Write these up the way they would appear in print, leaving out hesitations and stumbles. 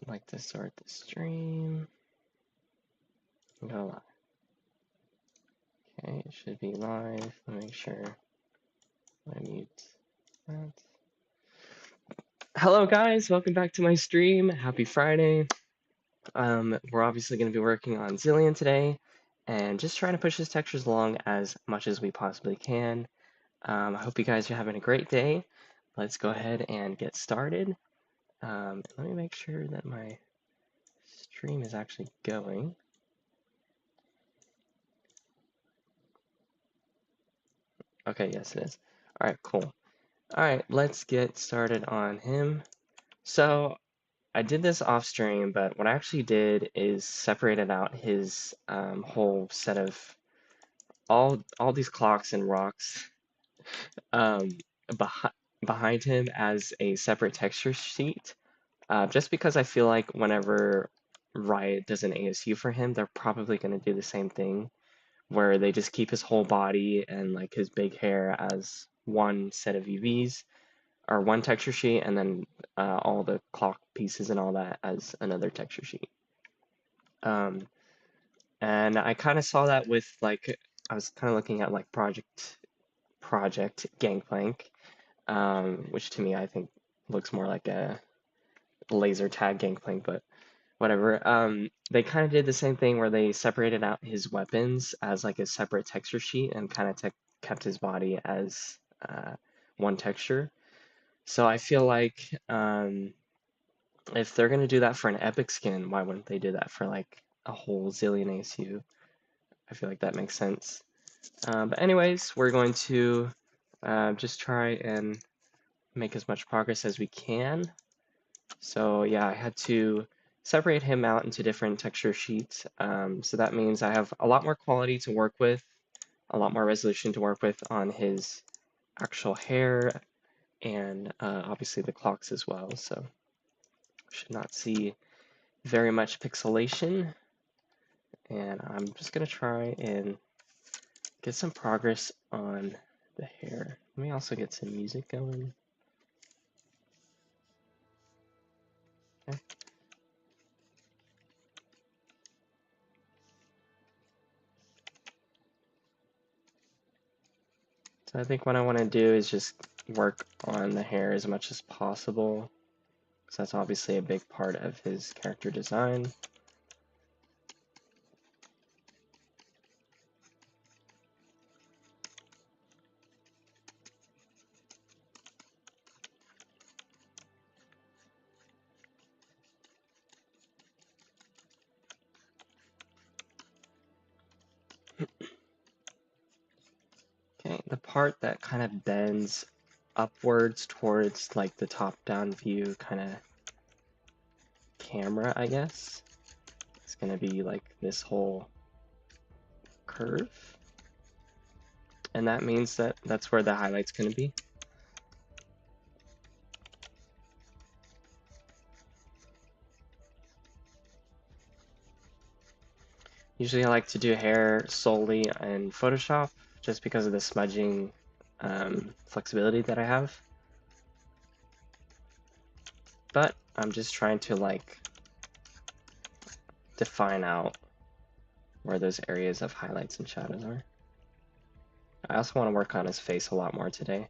like to start the stream. Go live. Okay, it should be live. Let me make sure I mute that. Hello guys, welcome back to my stream. Happy Friday. We're obviously going to be working on Zilean today and just trying to push his textures along as much as we possibly can. I hope you guys are having a great day. Let's go ahead and get started. Let me make sure that my stream is actually going. Okay, yes it is. All right, cool. All right, let's get started on him. So I did this off stream, but what I actually did is separated out his whole set of all these clocks and rocks um, behind him as a separate texture sheet. Just because I feel like whenever Riot does an ASU for him, they're probably going to do the same thing, where they just keep his whole body and like his big hair as one set of UVs or one texture sheet, and then all the clock pieces and all that as another texture sheet. And I kind of saw that with like, I was kind of looking at like project Gangplank, which to me I think looks more like a laser tag Gangplank, but whatever. They kind of did the same thing where they separated out his weapons as like a separate texture sheet and kind of kept his body as one texture. So I feel like if they're going to do that for an epic skin, why wouldn't they do that for like a whole Zilean ASU? I feel like that makes sense. But anyways, we're going to just try and make as much progress as we can. So yeah, I had to separate him out into different texture sheets. So that means I have a lot more quality to work with, a lot more resolution to work with on his actual hair, and obviously the clocks as well. So should not see very much pixelation. And I'm just gonna try and get some progress on the hair. Let me also get some music going. Okay. So I think what I want to do is just work on the hair as much as possible, because that's obviously a big part of his character design. Okay, the part that kind of bends upwards towards like the top-down view kind of camera, I guess, it's gonna be like this whole curve. And that means that that's where the highlight's gonna be. Usually I like to do hair solely in Photoshop just because of the smudging flexibility that I have. But I'm just trying to like define out where those areas of highlights and shadows are. I also want to work on his face a lot more today.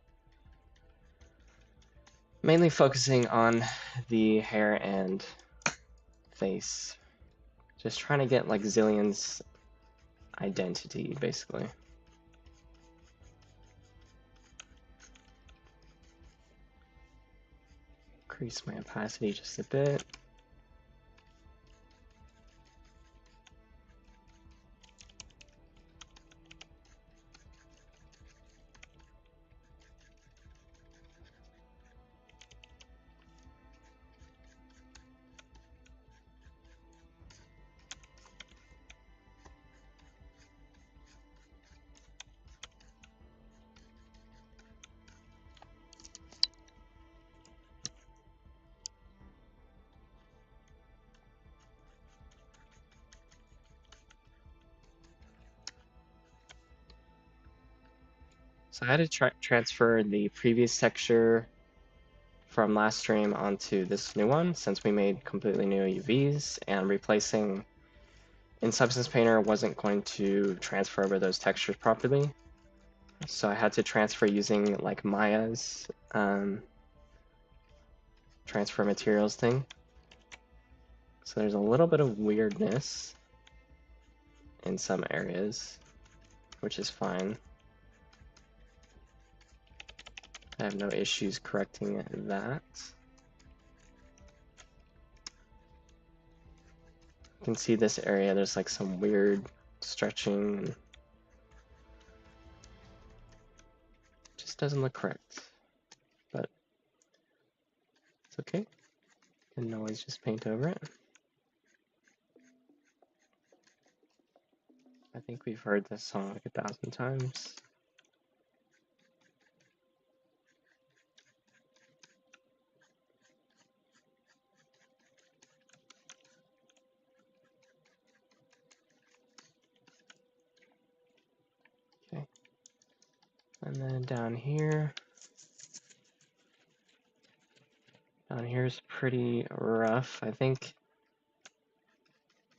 Mainly focusing on the hair and face. Just trying to get like Zilean's identity, basically. Increase my opacity just a bit. So I had to transfer the previous texture from last stream onto this new one, since we made completely new UVs, and replacing in Substance Painter wasn't going to transfer over those textures properly. So I had to transfer using like Maya's transfer materials thing. So there's a little bit of weirdness in some areas, which is fine. I have no issues correcting that. You can see this area, there's like some weird stretching. Just doesn't look correct, but it's okay. You can always just paint over it. I think we've heard this song like 1,000 times. Okay. And then down here is pretty rough. I think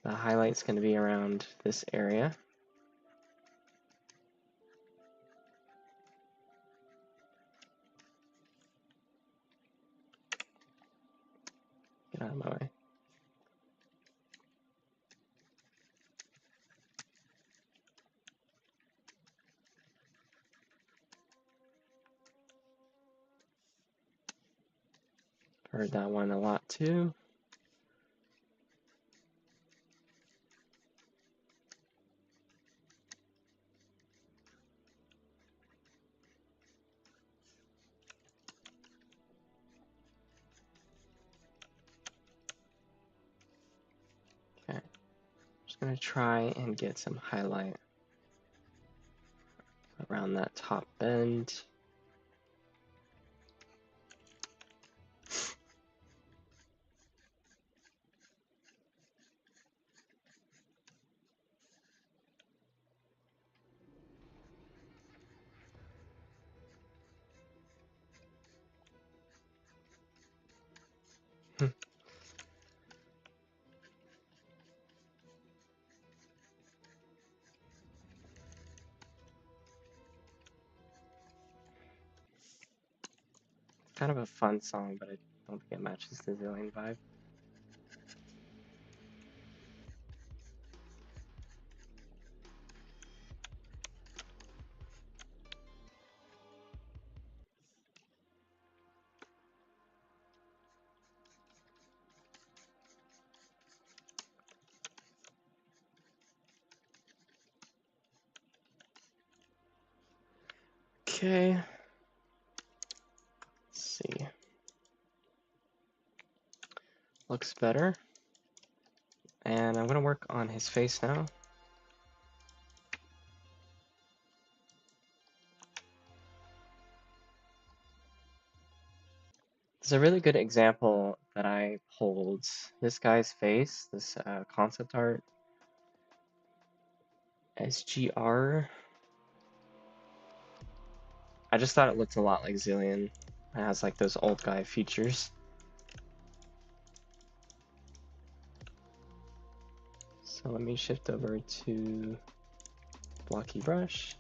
the highlight's going to be around this area. Get out of my way. Heard that one a lot too. Okay, just gonna try and get some highlight around that top bend. Kind of a fun song, but I don't think it matches the Zilean vibe. Okay, let's see. Looks better. And I'm gonna work on his face now. There's a really good example that I pulled. This guy's face, this concept art, SGR. I just thought it looked a lot like Zilean. It has like those old guy features. So let me shift over to blocky brush.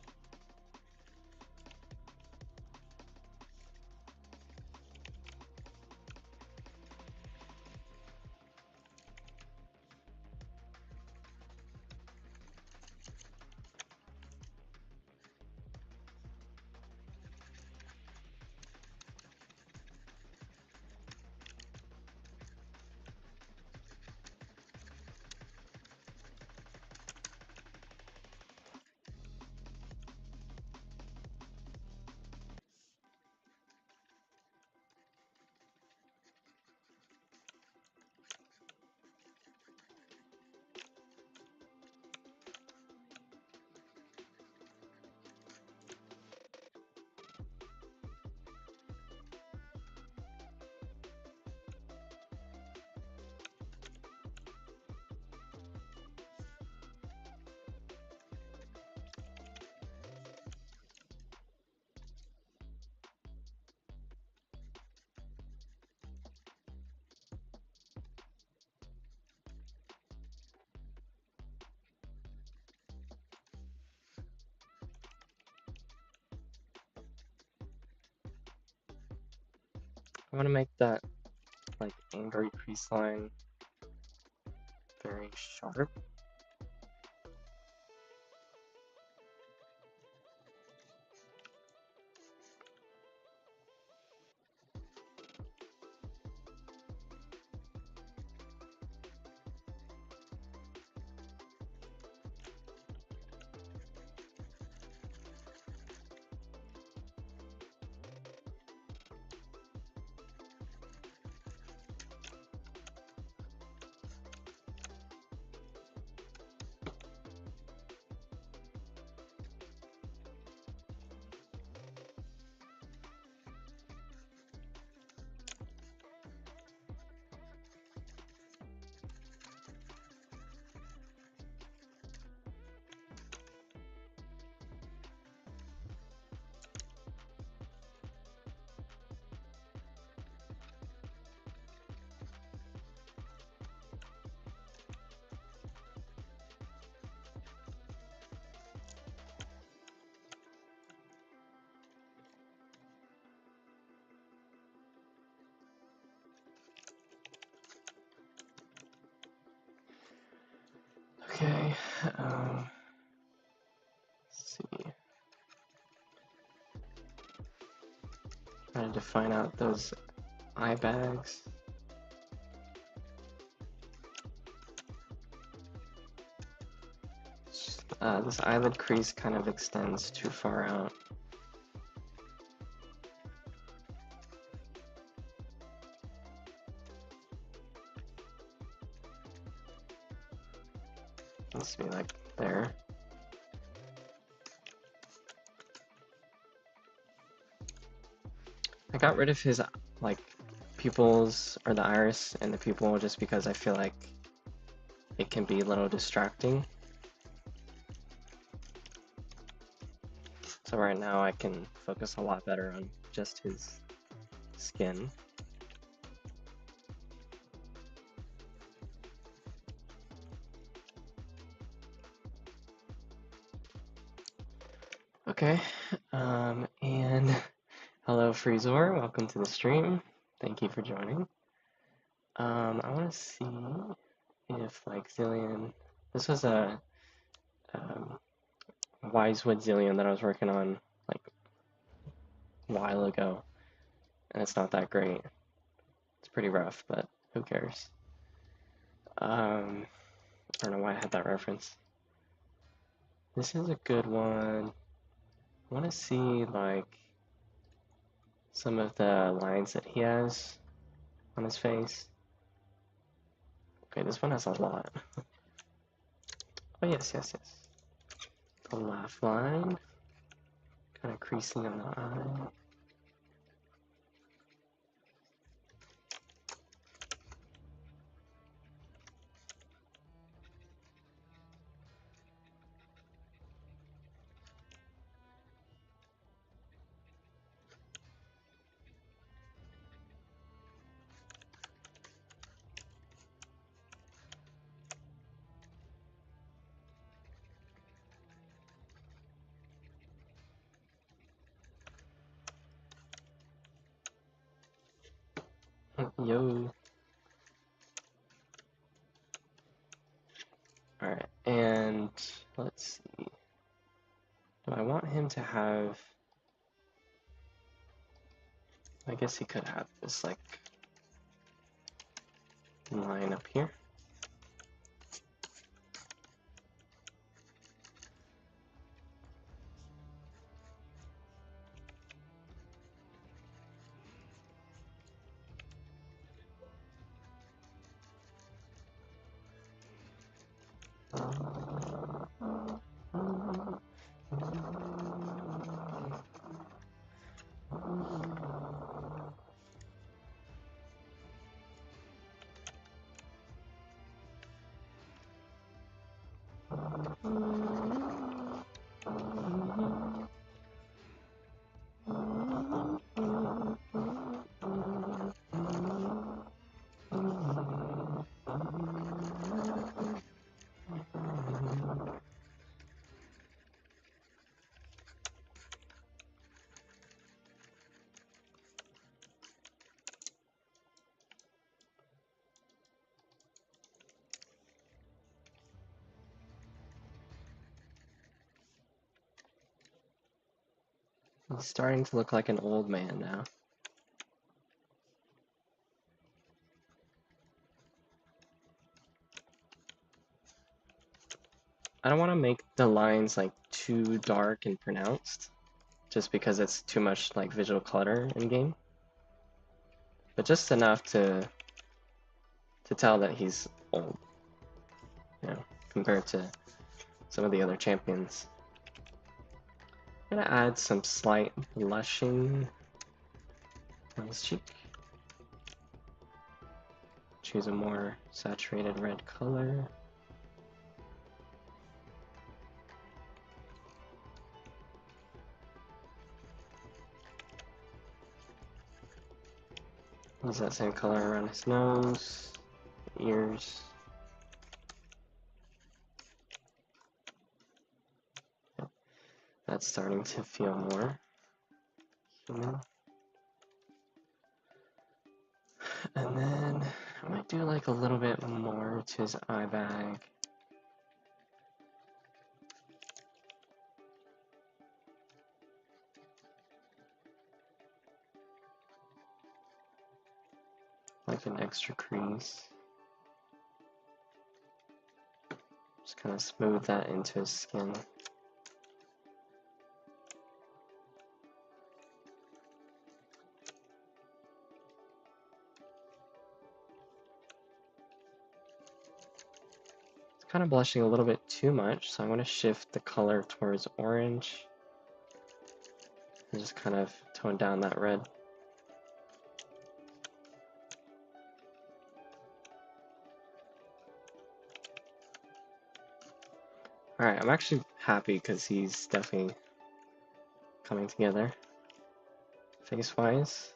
I want to make that like angry crease line very sharp. Okay, let's see. Trying to define out those eye bags. This eyelid crease kind of extends too far out. Needs to be like there. I got rid of his like pupils or the iris and the pupil just because I feel like it can be a little distracting. So right now I can focus a lot better on just his skin. Okay, and hello Freezor, welcome to the stream. Thank you for joining. I want to see if like Zilean, this was a Wisewood Zilean that I was working on like a while ago, and it's not that great. It's pretty rough, but who cares? I don't know why I had that reference. This is a good one. I want to see like some of the lines that he has on his face. Okay, this one has a lot. Oh yes, yes, yes. The laugh line, kind of creasing on the eye. Yo. Alright, and let's see. Do I want him to have... I guess he could have this, like, line up here. He's starting to look like an old man now. I don't want to make the lines like too dark and pronounced, just because it's too much like visual clutter in game. But just enough to tell that he's old, you know, compared to some of the other champions. I'm gonna add some slight blushing on his cheek. Choose a more saturated red color. Use that same color around his nose, ears. That's starting to feel more human. And then I might do like a little bit more to his eye bag. Like an extra crease. Just kind of smooth that into his skin. It's kind of blushing a little bit too much, so I'm going to shift the color towards orange. And just kind of tone down that red. Alright, I'm actually happy because he's definitely coming together face-wise.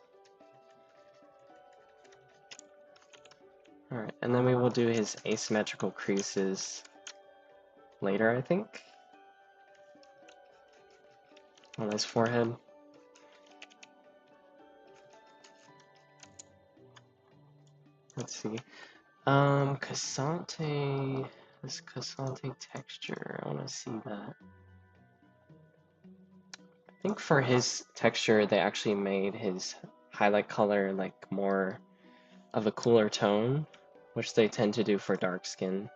Alright, and then we will do his asymmetrical creases later, I think, on his forehead. Let's see. Cassante, this Cassante texture, I want to see that. I think for his texture, they actually made his highlight color like more of a cooler tone, which they tend to do for dark skin,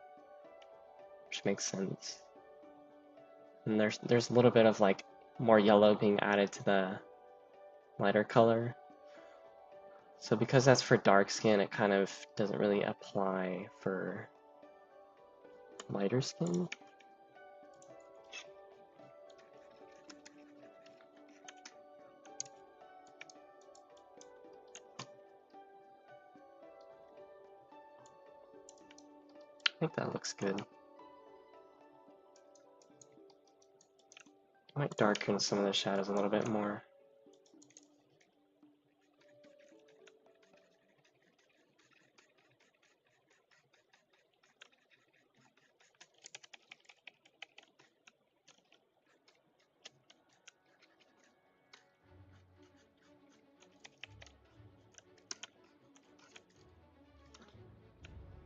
which makes sense. And there's a little bit of like more yellow being added to the lighter color. So because that's for dark skin, it kind of doesn't really apply for lighter skin. I think that looks good. Might darken some of the shadows a little bit more.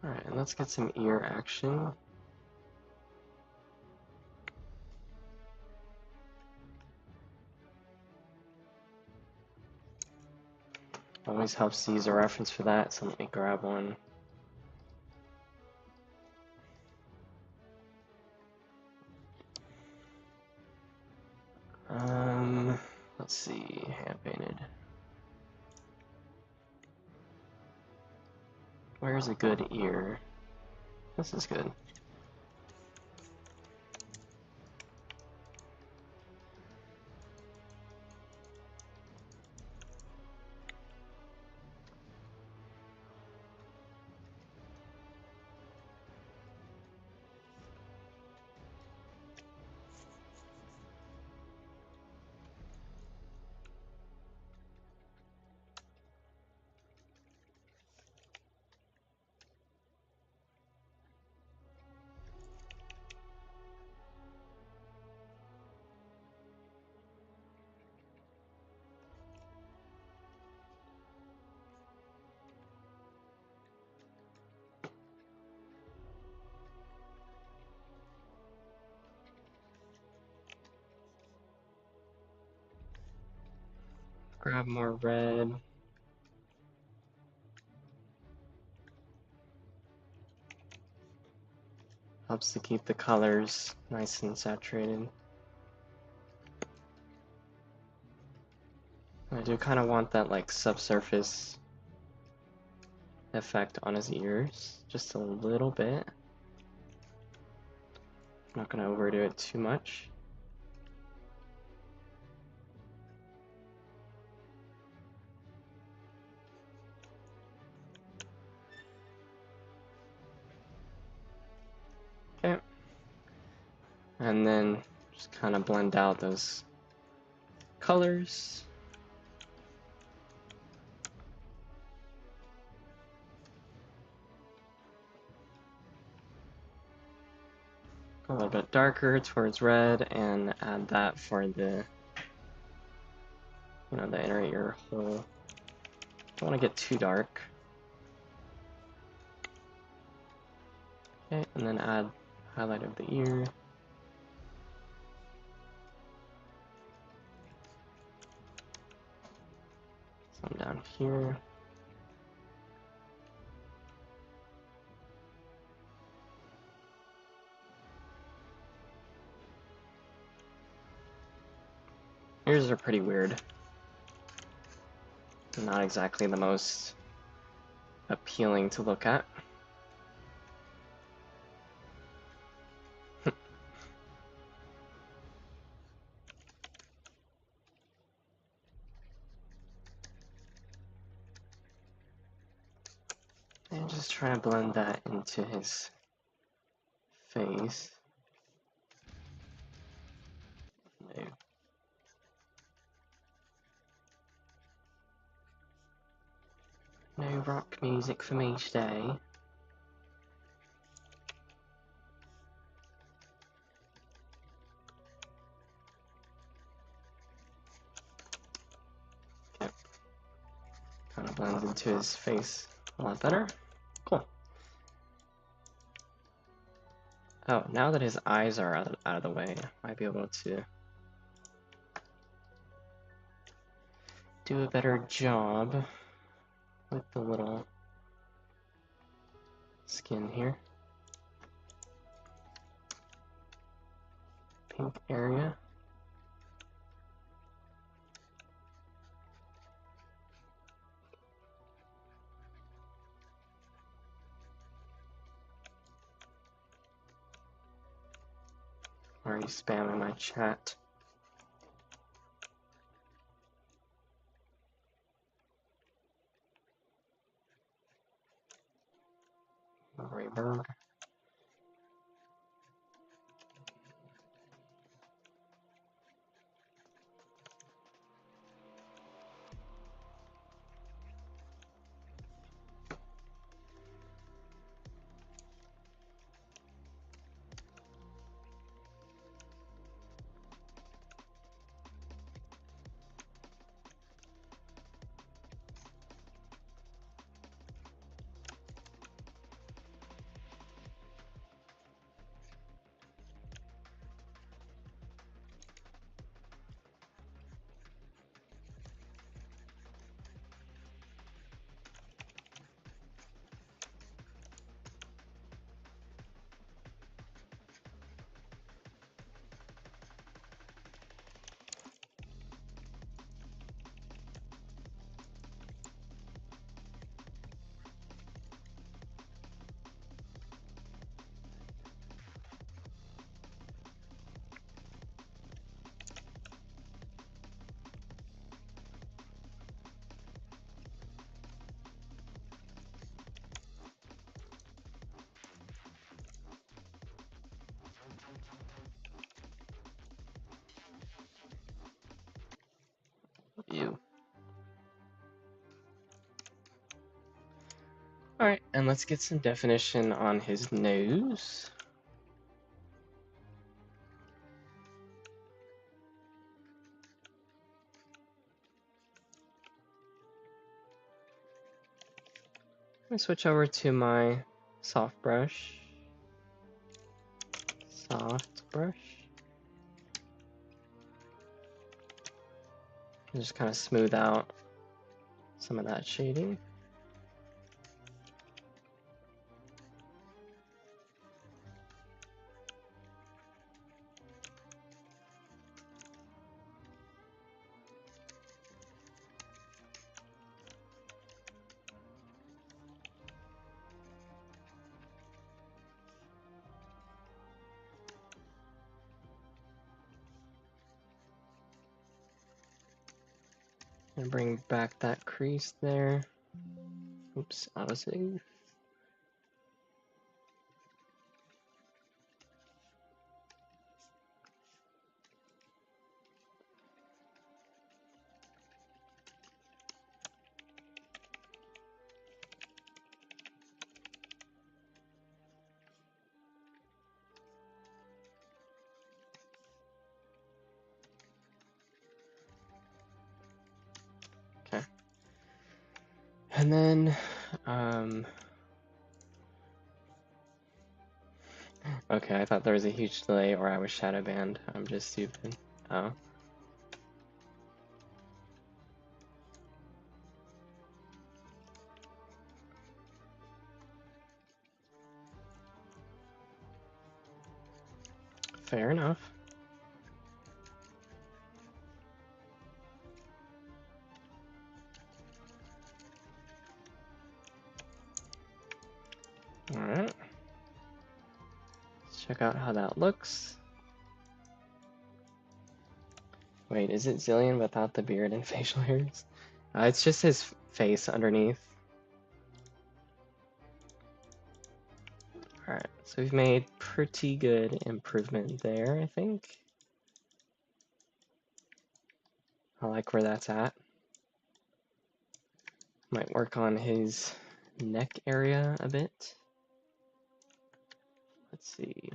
Alright, and let's get some ear action. Always helps to use a reference for that, so let me grab one. Let's see, hand painted. Where's a good ear? This is good. Grab more red. Helps to keep the colors nice and saturated. I do kind of want that like subsurface effect on his ears, just a little bit. I'm not going to overdo it too much. Okay. And then just kind of blend out those colors. A little bit darker towards red and add that for the, the inner ear hole. Don't want to get too dark. Okay, and then add highlight of the ear. Some down here. Ears are pretty weird. Not exactly the most appealing to look at. And just try to blend that into his face. No rock music for me today. Okay. Kind of blends into his face a lot better. Cool. Oh, now that his eyes are out of the way, I might be able to do a better job with the little skin here. Pink area. Already spamming my chat. Rayburg. Ew. Alright, and let's get some definition on his nose. I'm gonna switch over to my soft brush. Soft brush. Just kind of smooth out some of that shading. And bring back that crease there. Oops, autosave. Okay. And then, okay, I thought there was a huge delay or I was shadow banned. I'm just stupid. Oh. Fair enough. All right. Let's check out how that looks. Wait, is it Zilean without the beard and facial hairs? It's just his face underneath. All right, so we've made pretty good improvement there, I think. I like where that's at. Might work on his neck area a bit. Let's see.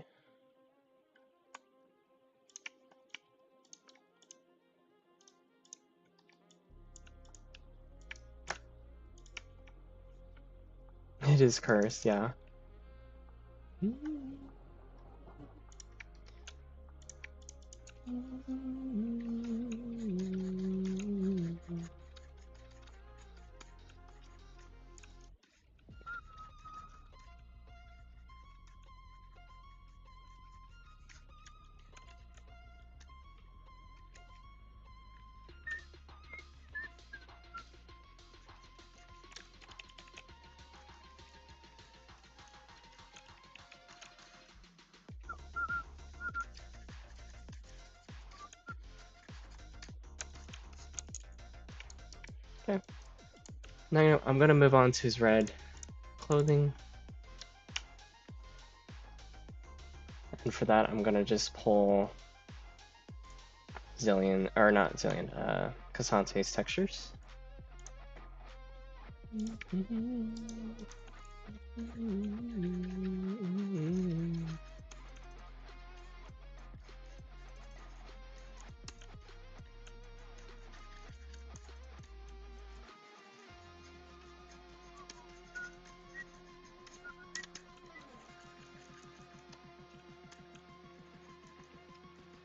It is cursed, yeah. Okay. Now I'm gonna move on to his red clothing. And for that, I'm gonna just pull Zilean, or not Zilean, Casante's textures.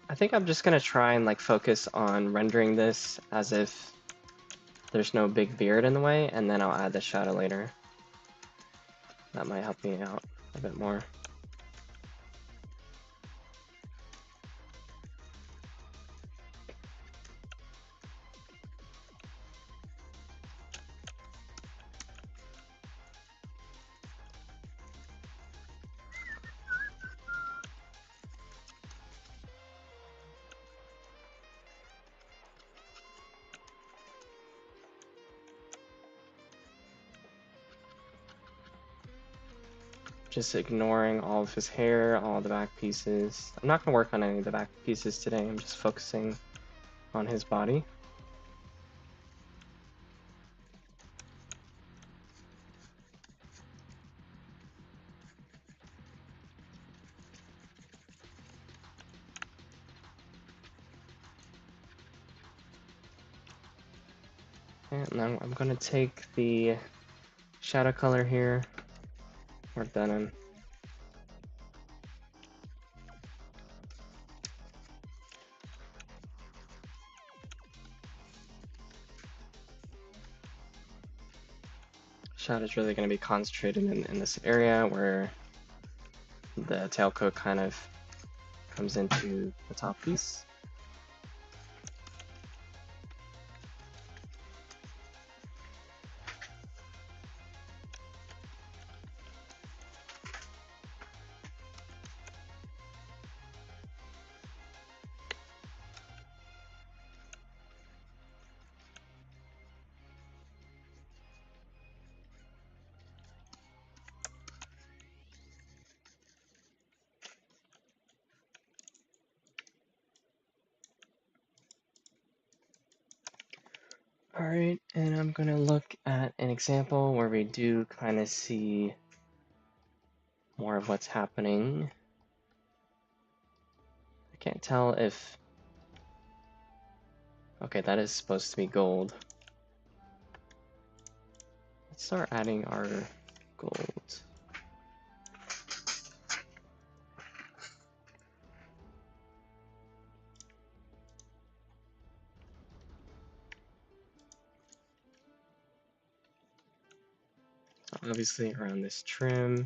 I think I'm just gonna try and like focus on rendering this as if there's no big beard in the way, and then I'll add the shadow later. That might help me out a bit more. Just ignoring all of his hair, all the back pieces. I'm not gonna work on any of the back pieces today. I'm just focusing on his body. And then I'm gonna take the shadow color here, work that in. Shadow is really going to be concentrated in this area where the tailcoat kind of comes into the top piece. Alright, and I'm going to look at an example where we do kind of see more of what's happening. I can't tell if... Okay, that is supposed to be gold. Let's start adding our gold. Obviously around this trim,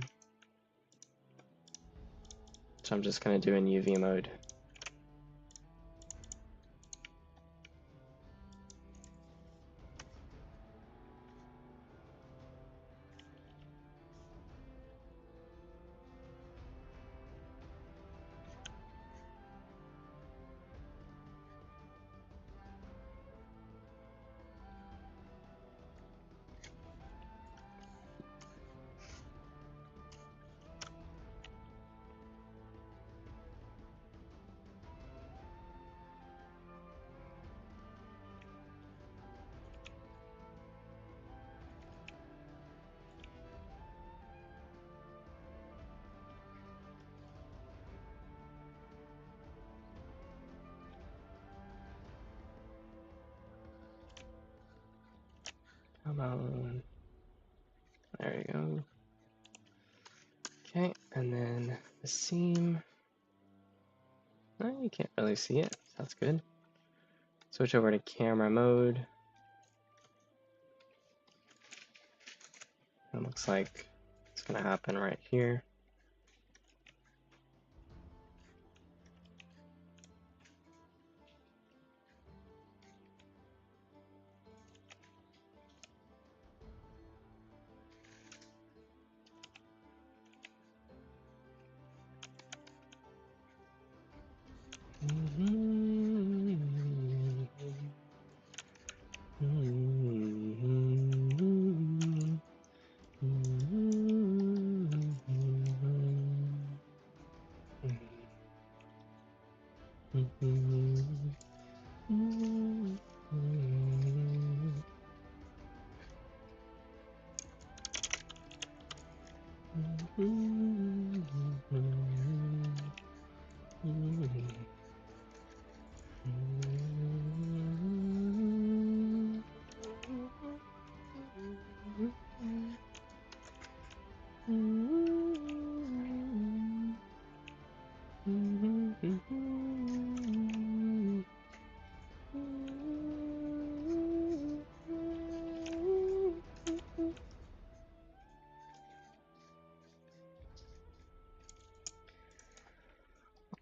which I'm just going to do in UV mode. Come on. There you go. Okay, and then the seam. Oh, you can't really see it. That's good. Switch over to camera mode. It looks like it's going to happen right here.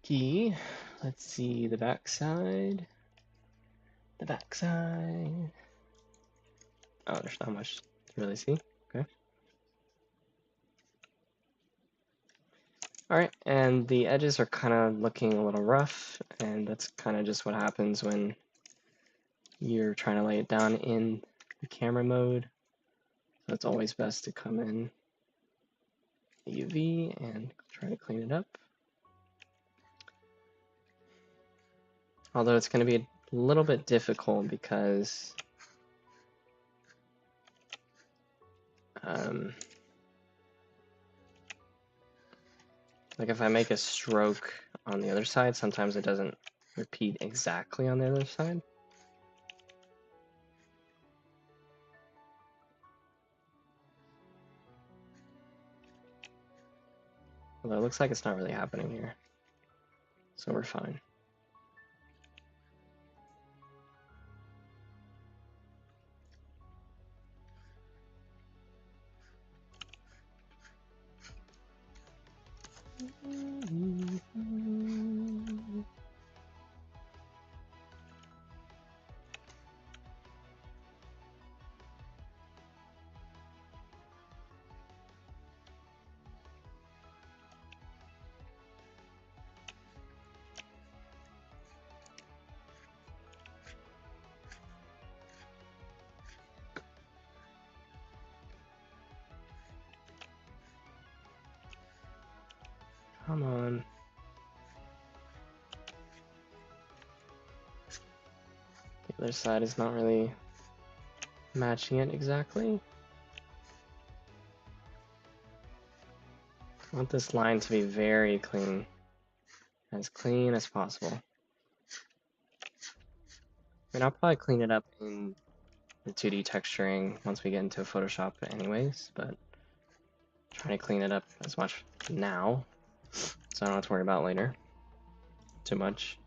Okay, let's see the backside. The backside. Oh, there's not much to really see. Okay. All right, and the edges are kind of looking a little rough, and that's kind of just what happens when you're trying to lay it down in the camera mode. So it's always best to come in UV and try to clean it up. Although it's going to be a little bit difficult because like if I make a stroke on the other side, sometimes it doesn't repeat exactly on the other side. Although it looks like it's not really happening here, so we're fine. Come on. The other side is not really matching it exactly. I want this line to be very clean. As clean as possible. I mean, I'll probably clean it up in the 2D texturing once we get into Photoshop anyways, but trying to clean it up as much now so I don't have to worry about later too much.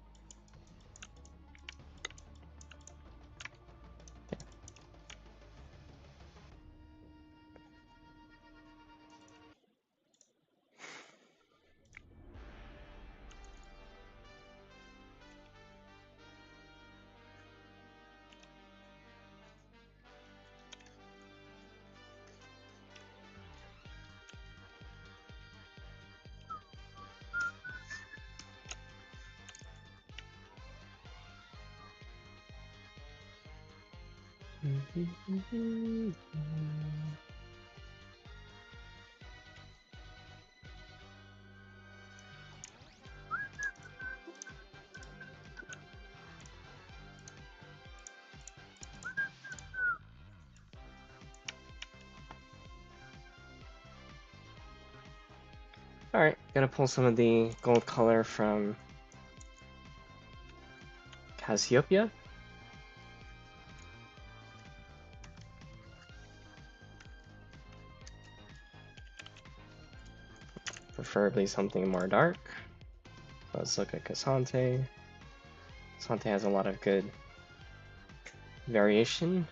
Alright, gotta pull some of the gold color from Cassiopeia. Preferably something more dark. Let's look at Cassante. Cassante has a lot of good variation.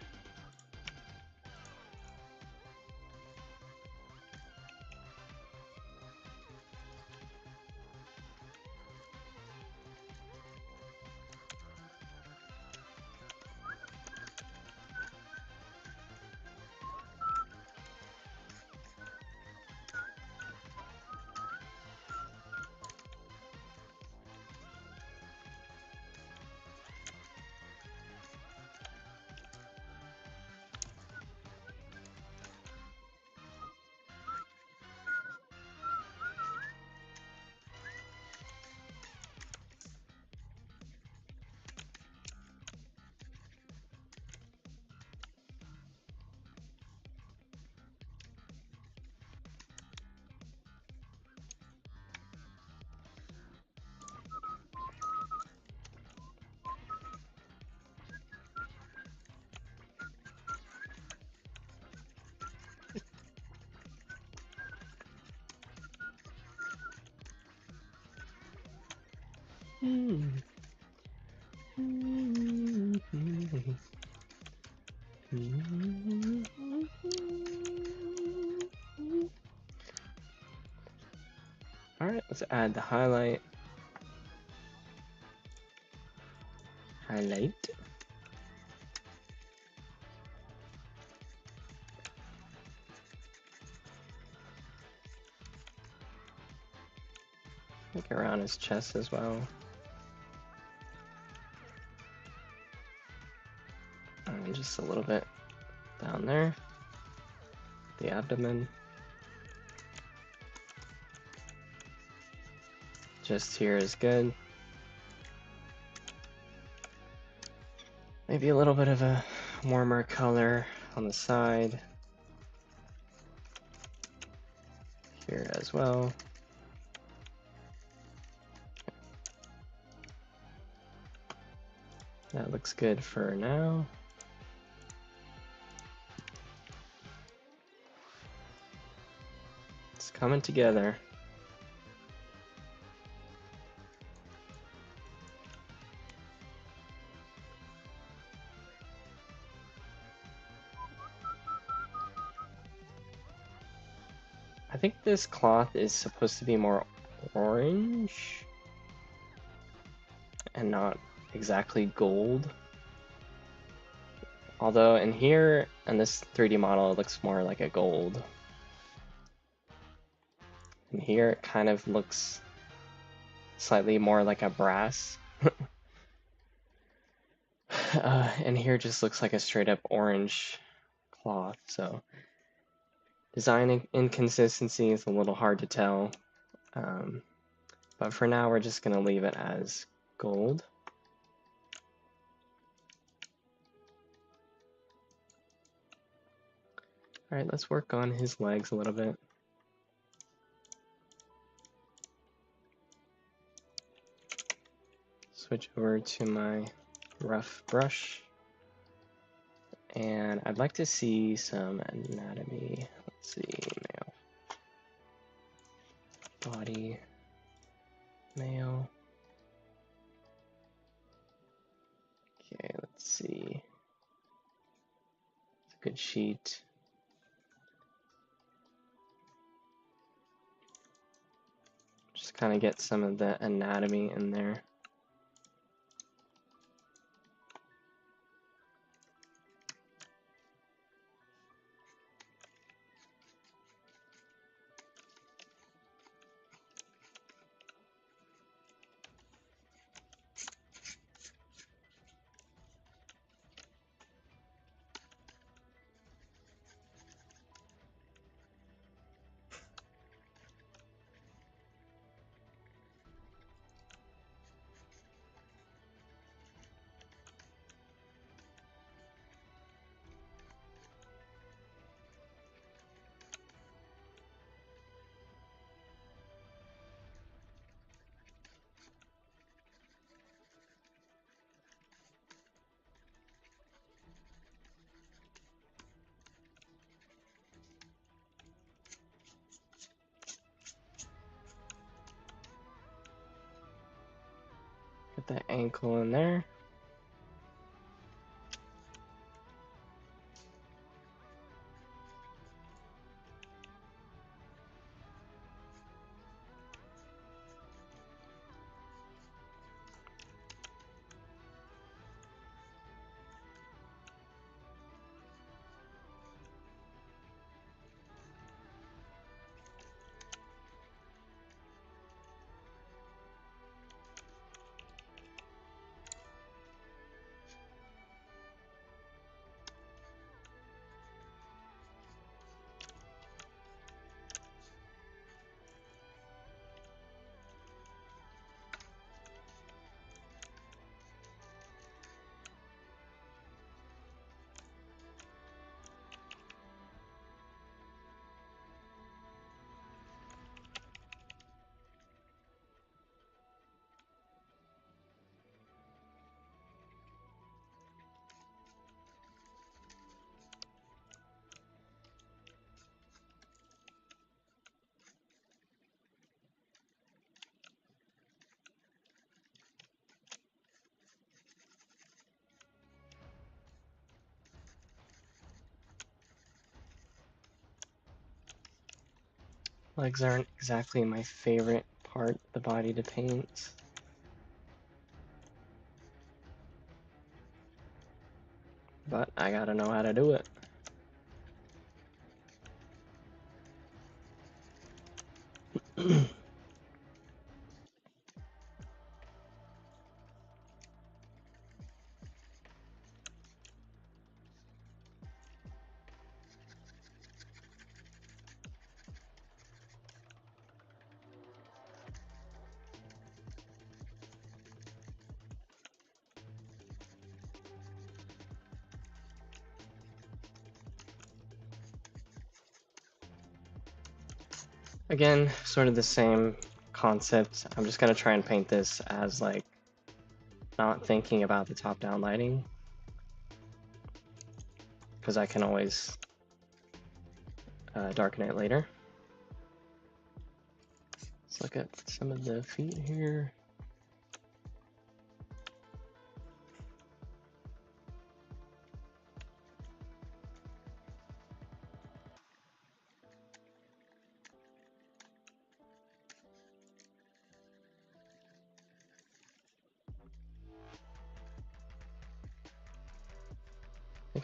Alright, let's add the highlight. Highlight. Look around his chest as well. And just a little bit down there. The abdomen. Just here is good. Maybe a little bit of a warmer color on the side. Here as well. That looks good for now. It's coming together. I think this cloth is supposed to be more orange and not exactly gold. Although in here, in this 3D model, it looks more like a gold. And here it kind of looks slightly more like a brass. And here it just looks like a straight up orange cloth. So design inconsistency is a little hard to tell. But for now, we're just gonna leave it as gold. All right, let's work on his legs a little bit. Switch over to my rough brush. And I'd like to see some anatomy. Let's see, male. Body, male. Okay, let's see. It's a good sheet. Just kind of get some of the anatomy in there. Get that ankle in there. Legs aren't exactly my favorite part of the body to paint. But I gotta know how to do it. Again, sort of the same concept. I'm just gonna try and paint this as like not thinking about the top-down lighting, because I can always darken it later. Let's look at some of the feet here.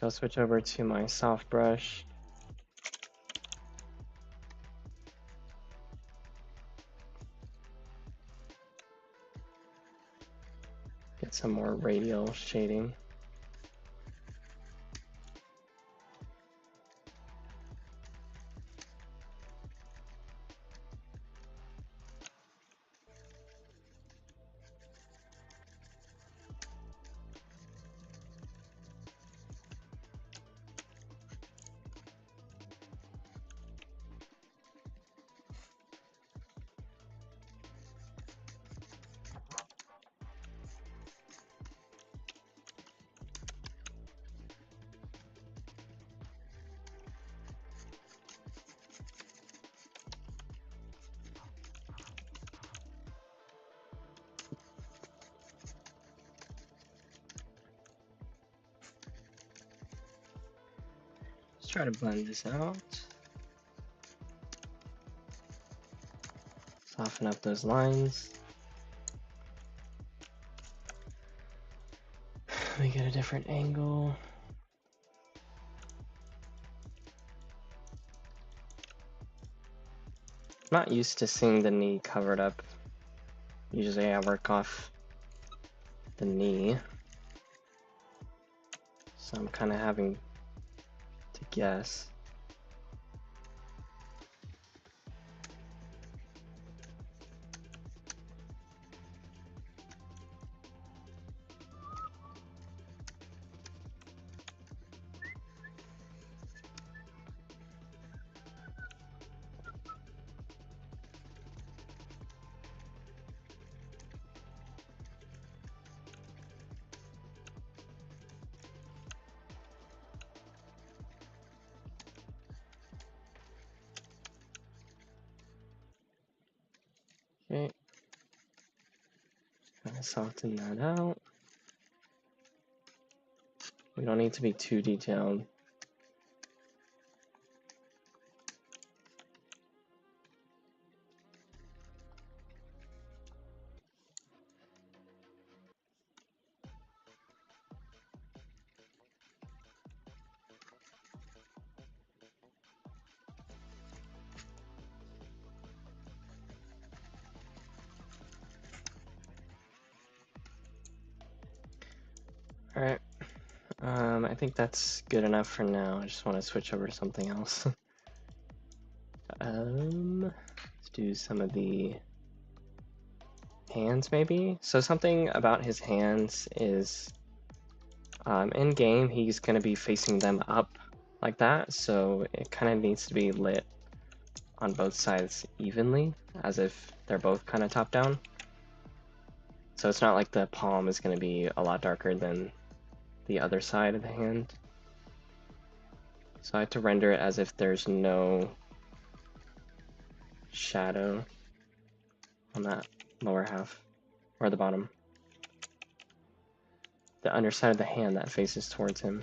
think I'll switch over to my soft brush. Get some more radial shading. Let's try to blend this out. Soften up those lines. We get a different angle. I'm not used to seeing the knee covered up. Usually I work off the knee. So I'm kind of having to guess. Okay, kind of soften that out. We don't need to be too detailed. All right, I think that's good enough for now. I just want to switch over to something else. Let's do some of the hands maybe. So something about his hands is in game, he's going to be facing them up like that. So it kind of needs to be lit on both sides evenly, as if they're both kind of top down. So it's not like the palm is going to be a lot darker than the other side of the hand. So I have to render it as if there's no shadow on that lower half, or the bottom. The underside of the hand that faces towards him.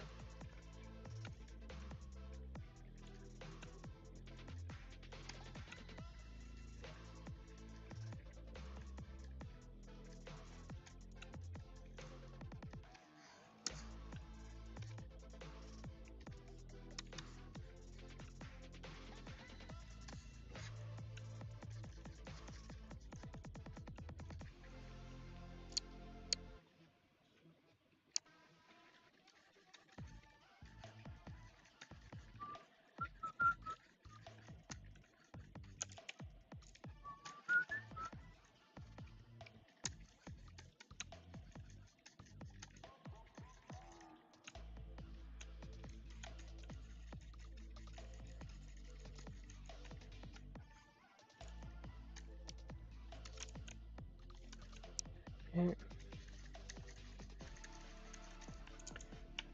Okay.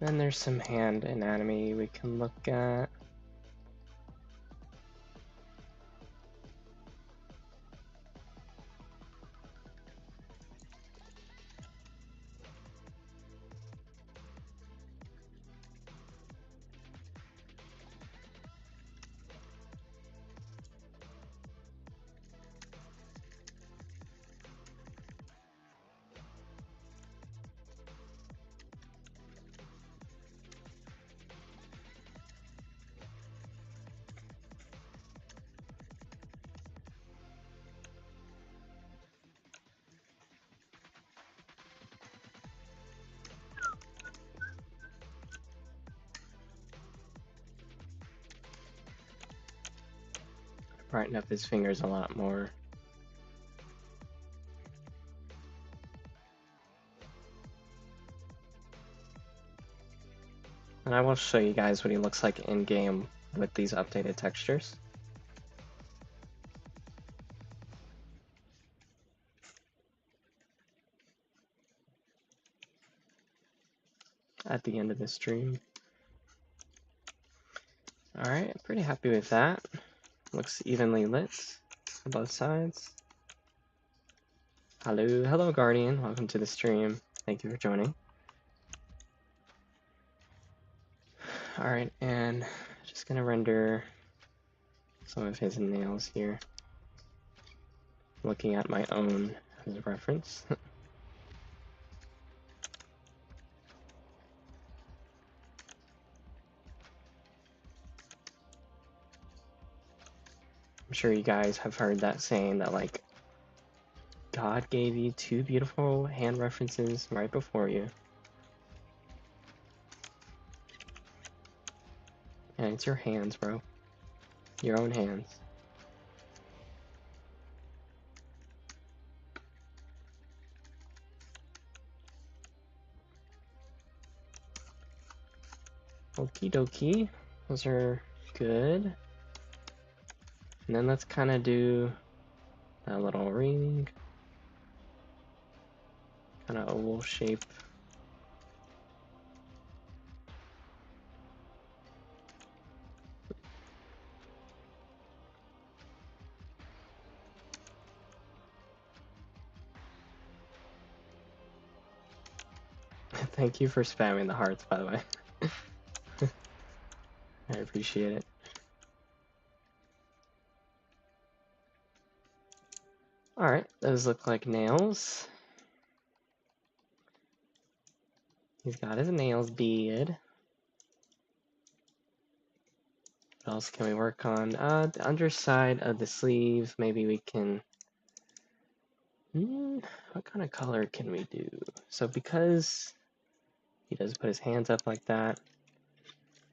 Then there's some hand anatomy we can look at. brighten up his fingers a lot more. And I will show you guys what he looks like in game with these updated textures. At the end of the stream. Alright, pretty happy with that. Looks evenly lit on both sides. Hello Guardian, welcome to the stream. Thank you for joining. Alright, and just gonna render some of his nails here. Looking at my own as a reference. I'm sure you guys have heard that saying that like God gave you two beautiful hand references right before you. And it's your hands, bro. Your own hands. Okie dokie. Those are good. And then let's kind of do that little ring. Kind of oval shape. Thank you for spamming the hearts, by the way. I appreciate it. Alright, those look like nails. He's got his nails bead. What else can we work on? The underside of the sleeve, maybe we can... what kind of color can we do? So because he does put his hands up like that,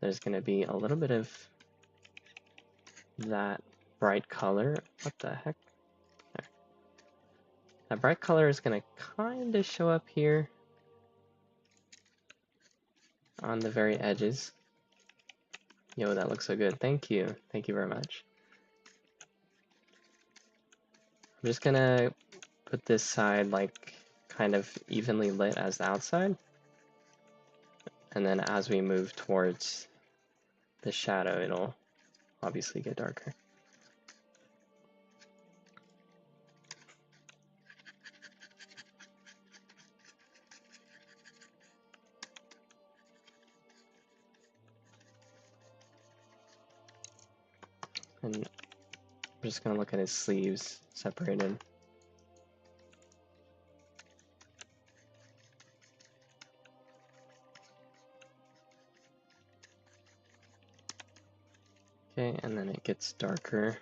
there's going to be a little bit of that bright color. What the heck? There. That bright color is going to kind of show up here on the very edges. Yo, that looks so good. Thank you. Thank you very much. I'm just going to put this side like kind of evenly lit as the outside. And then as we move towards the shadow, it'll obviously get darker. And I'm just going to look at his sleeves separated. Okay, and then it gets darker.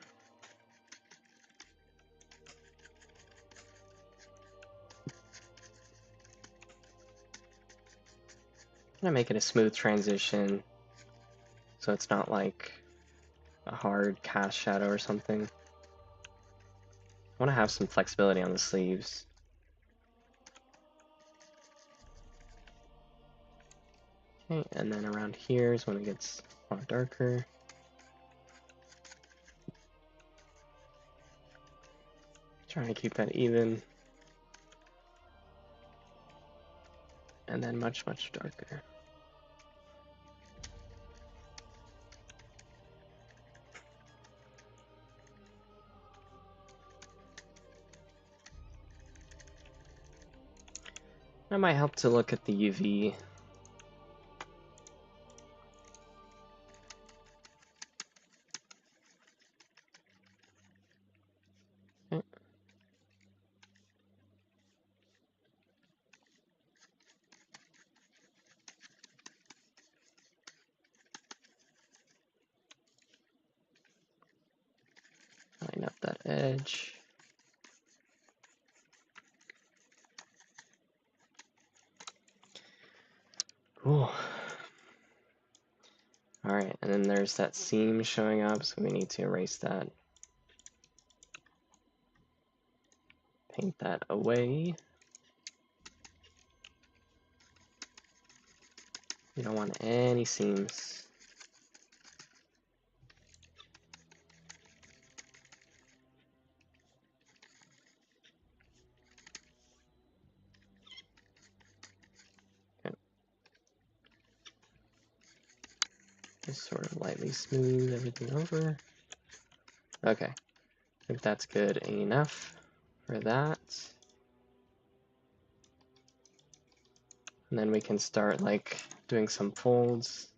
Gonna make it a smooth transition so it's not like a hard cast shadow or something. I want to have some flexibility on the sleeves. Okay, and then around here is when it gets a lot darker. Trying to keep that even. And then much, much darker. That might help to look at the UV. Okay. Line up that edge. Cool. Alright, and then there's that seam showing up, so we need to erase that. paint that away. You don't want any seams. Okay. Just sort of lightly smooth everything over. Okay, I think that's good enough for that. And then we can start like doing some folds.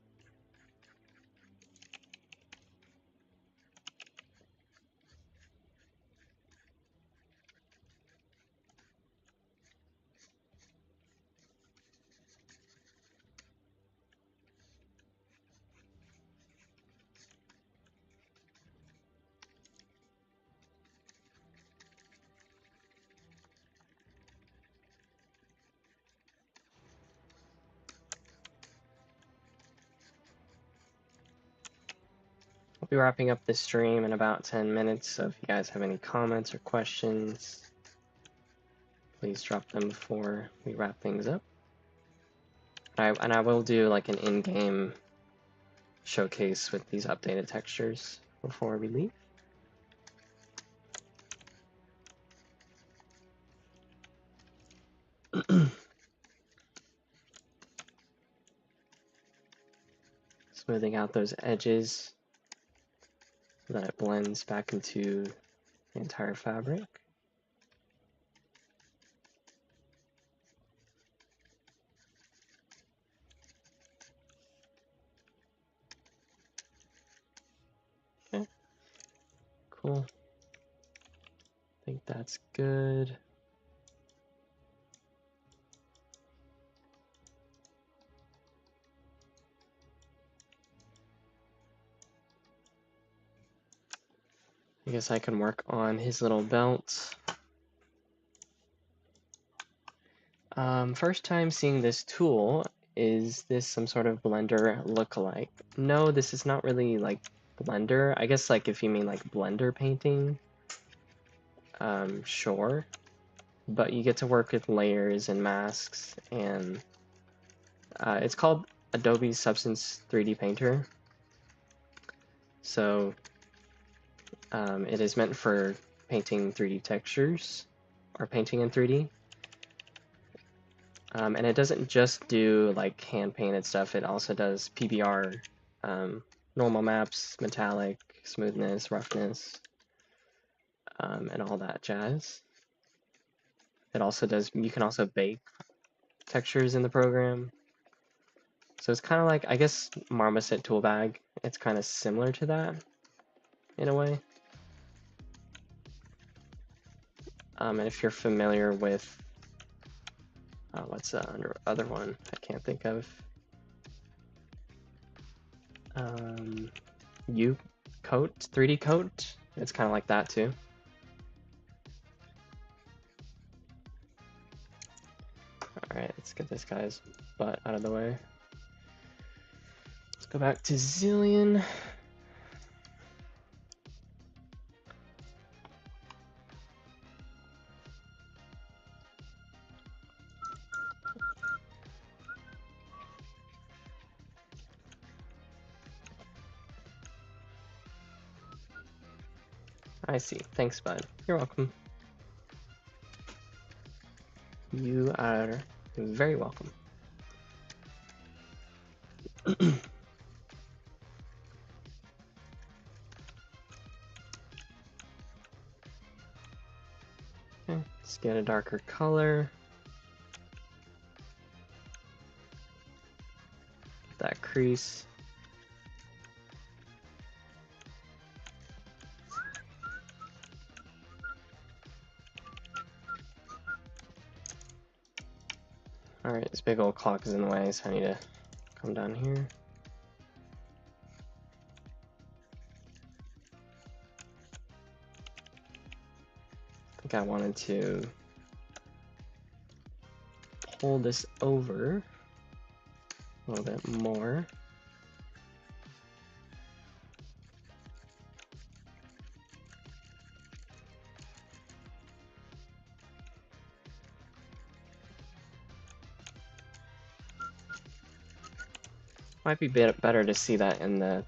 I'll be wrapping up this stream in about 10 minutes, so if you guys have any comments or questions, please drop them before we wrap things up. And I will do like an in-game showcase with these updated textures before we leave. Smoothing out those edges so that it blends back into the entire fabric. Okay, cool. I think that's good. I guess I can work on his little belt. First time seeing this tool. Is this some sort of Blender lookalike? No, this is not really like Blender. I guess like if you mean like Blender painting, sure. But you get to work with layers and masks, and it's called Adobe Substance 3D Painter. So it is meant for painting 3D textures or painting in 3D. And it doesn't just do like hand painted stuff, it also does PBR, normal maps, metallic, smoothness, roughness, and all that jazz. It also does, you can also bake textures in the program. So it's kind of like, I guess, Marmoset Toolbag. It's kind of similar to that in a way. And if you're familiar with, what's the other one I can't think of? Coat, 3D Coat. It's kind of like that too. All right, let's get this guy's butt out of the way. Let's go back to Zilean. I see. Thanks, bud. You're welcome. You are very welcome. Okay, let's get a darker color. That crease. Alright, this big old clock is in the way, so I need to come down here. I think I wanted to pull this over a little bit more. Might be better to see that in the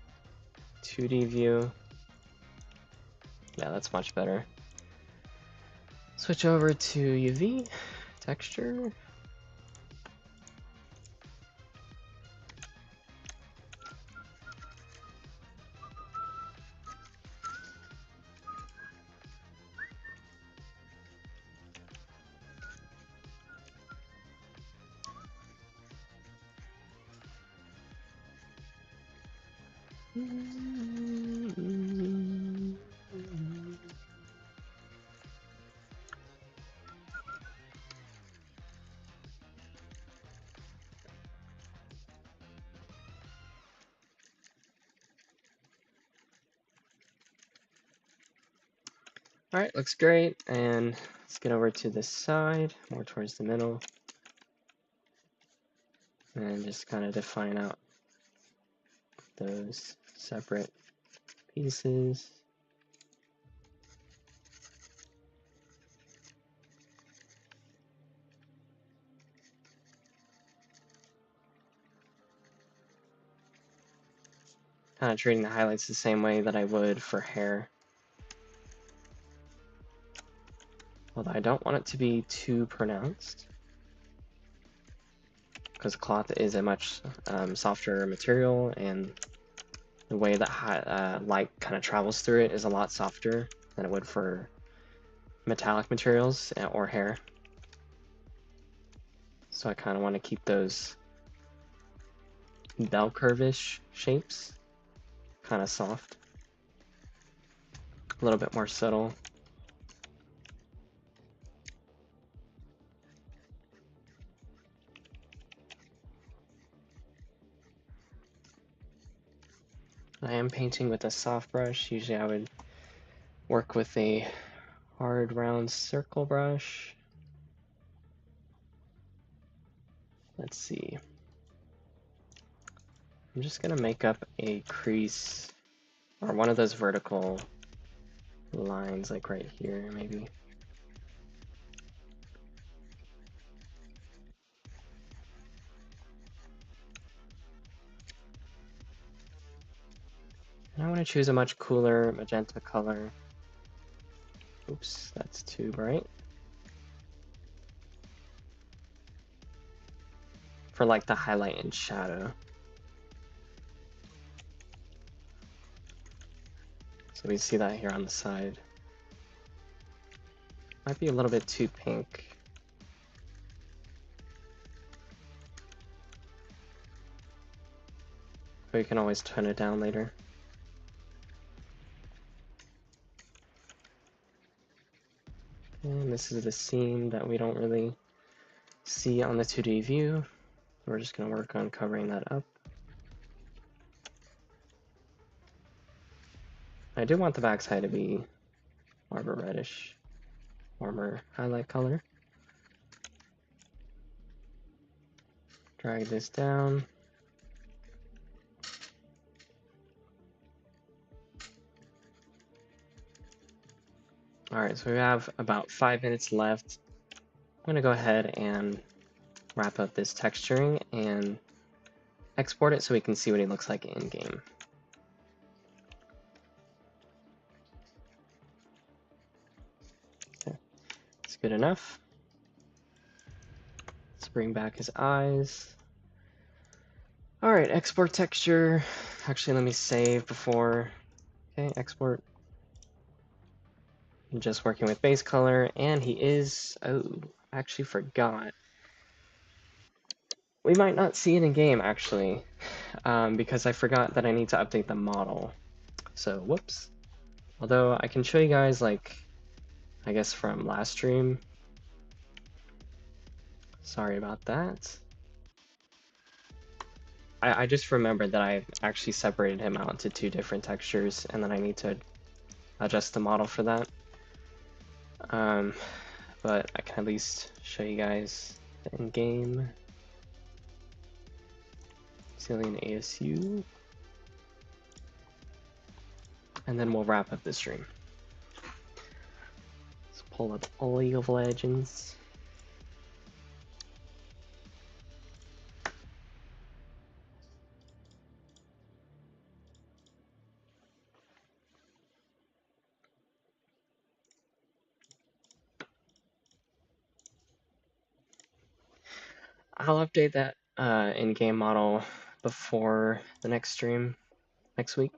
2D view. Yeah, that's much better. Switch over to UV, texture. All right, looks great. And let's get over to this side, more towards the middle. And just kind of define out those separate pieces. Kind of treating the highlights the same way that I would for hair. Although I don't want it to be too pronounced, because cloth is a much softer material, and the way that light kind of travels through it is a lot softer than it would for metallic materials or hair. So I kind of want to keep those bell curve-ish shapes kind of soft, a little bit more subtle. I am painting with a soft brush. Usually I would work with a hard round circle brush. Let's see. I'm just gonna make up a crease or one of those vertical lines, like right here, maybe. And I want to choose a much cooler magenta color. Oops, that's too bright. For like the highlight and shadow. So we see that here on the side. Might be a little bit too pink. But you can always tone it down later. And this is the seam that we don't really see on the 2D view. We're just going to work on covering that up. I do want the backside to be more of a reddish, warmer highlight color. Drag this down. All right, so we have about 5 minutes left. I'm going to go ahead and wrap up this texturing and export it so we can see what he looks like in game. Okay, it's good enough. Let's bring back his eyes. All right, export texture. Actually, let me save before. Okay, export. I'm just working with base color, and he is, oh, I actually forgot. We might not see it in game, actually, because I forgot that I need to update the model. So, whoops. Although I can show you guys, like, I guess from last stream. Sorry about that. I just remembered that I actually separated him out into 2 different textures, and then I need to adjust the model for that. But I can at least show you guys the in-game Zilean ASU. And then we'll wrap up the stream. Let's pull up League of Legends. I'll update that in-game model before the next stream next week.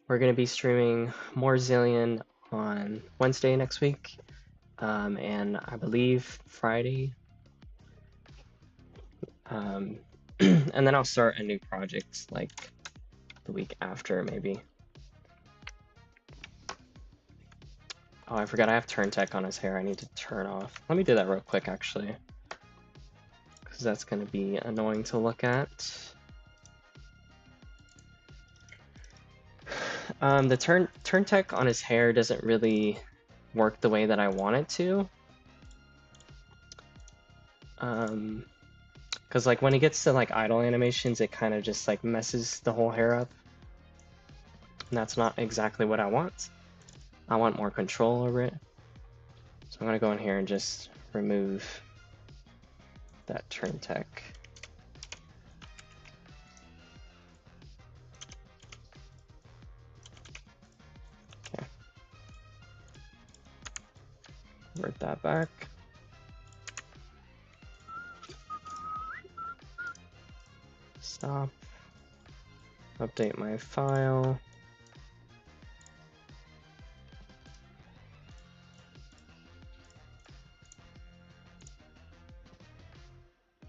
We're going to be streaming more Zilean on Wednesday next week, and I believe Friday. And then I'll start a new project like the week after, maybe. Oh, I forgot I have turn tech on his hair. I need to turn off. Let me do that real quick, actually, because that's going to be annoying to look at. The turn tech on his hair doesn't really work the way that I want it to. Because like when it gets to like idle animations, it kind of just like messes the whole hair up. And that's not exactly what I want. I want more control over it. So I'm gonna go in here and just remove that turn tech. Okay. Convert that back. Stop. Update my file.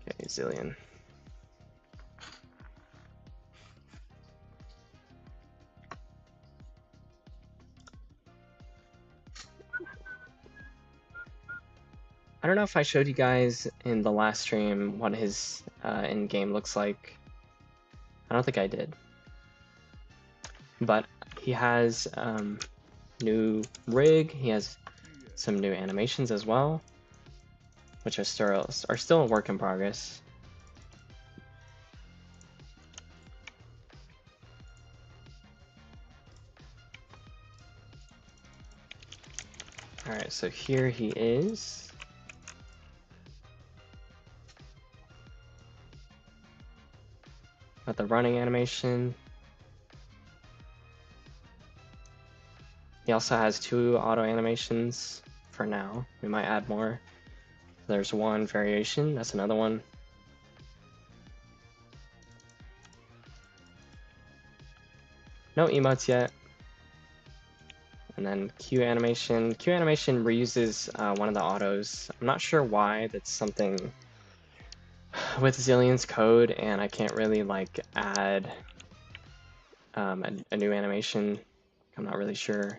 Okay, Zilean. I don't know if I showed you guys in the last stream what his in-game looks like. I don't think I did. But he has new rig, he has some new animations as well, which are still a work in progress. Alright, so here he is. Got the running animation. He also has 2 auto animations for now. We might add more. There's one variation, that's another one. No emotes yet. And then Q animation. Q animation reuses one of the autos. I'm not sure why. That's something with Zilean's code, and I can't really like add a new animation. I'm not really sure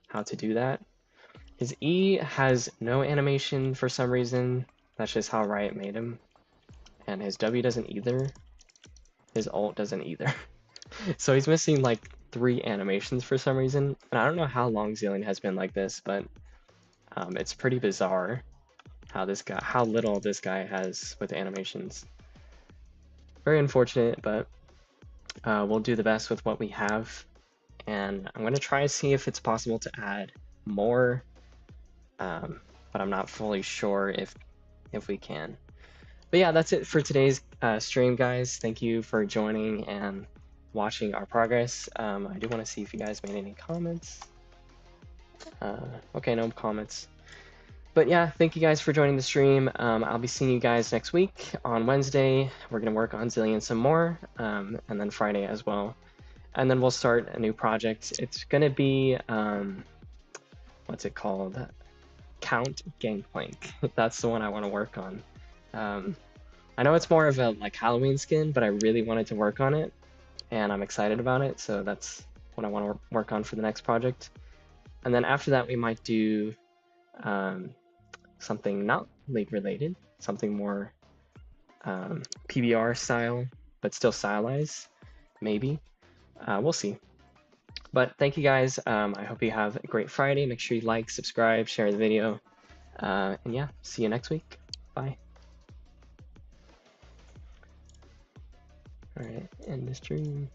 how to do that. His E has no animation for some reason. That's just how Riot made him. And his W doesn't either. His alt doesn't either. So he's missing like 3 animations for some reason. And I don't know how long Zilean has been like this, but it's pretty bizarre how little this guy has with animations. Very unfortunate, but we'll do the best with what we have. And I'm gonna try to see if it's possible to add more, but I'm not fully sure if we can. But yeah, that's it for today's stream, guys. Thank you for joining and watching our progress. I do want to see if you guys made any comments. Okay, no comments. But yeah, thank you guys for joining the stream. I'll be seeing you guys next week on Wednesday. We're going to work on Zilean some more, and then Friday as well. And then we'll start a new project. It's going to be, what's it called? Count Gangplank. That's the one I want to work on. I know it's more of a like Halloween skin, but I really wanted to work on it, and I'm excited about it. So that's what I want to work on for the next project. And then after that, we might do something not League related, something more PBR style, but still stylized, maybe. We'll see. But thank you guys. I hope you have a great Friday. Make sure you like, subscribe, share the video. And yeah, see you next week. Bye. All right, end the stream.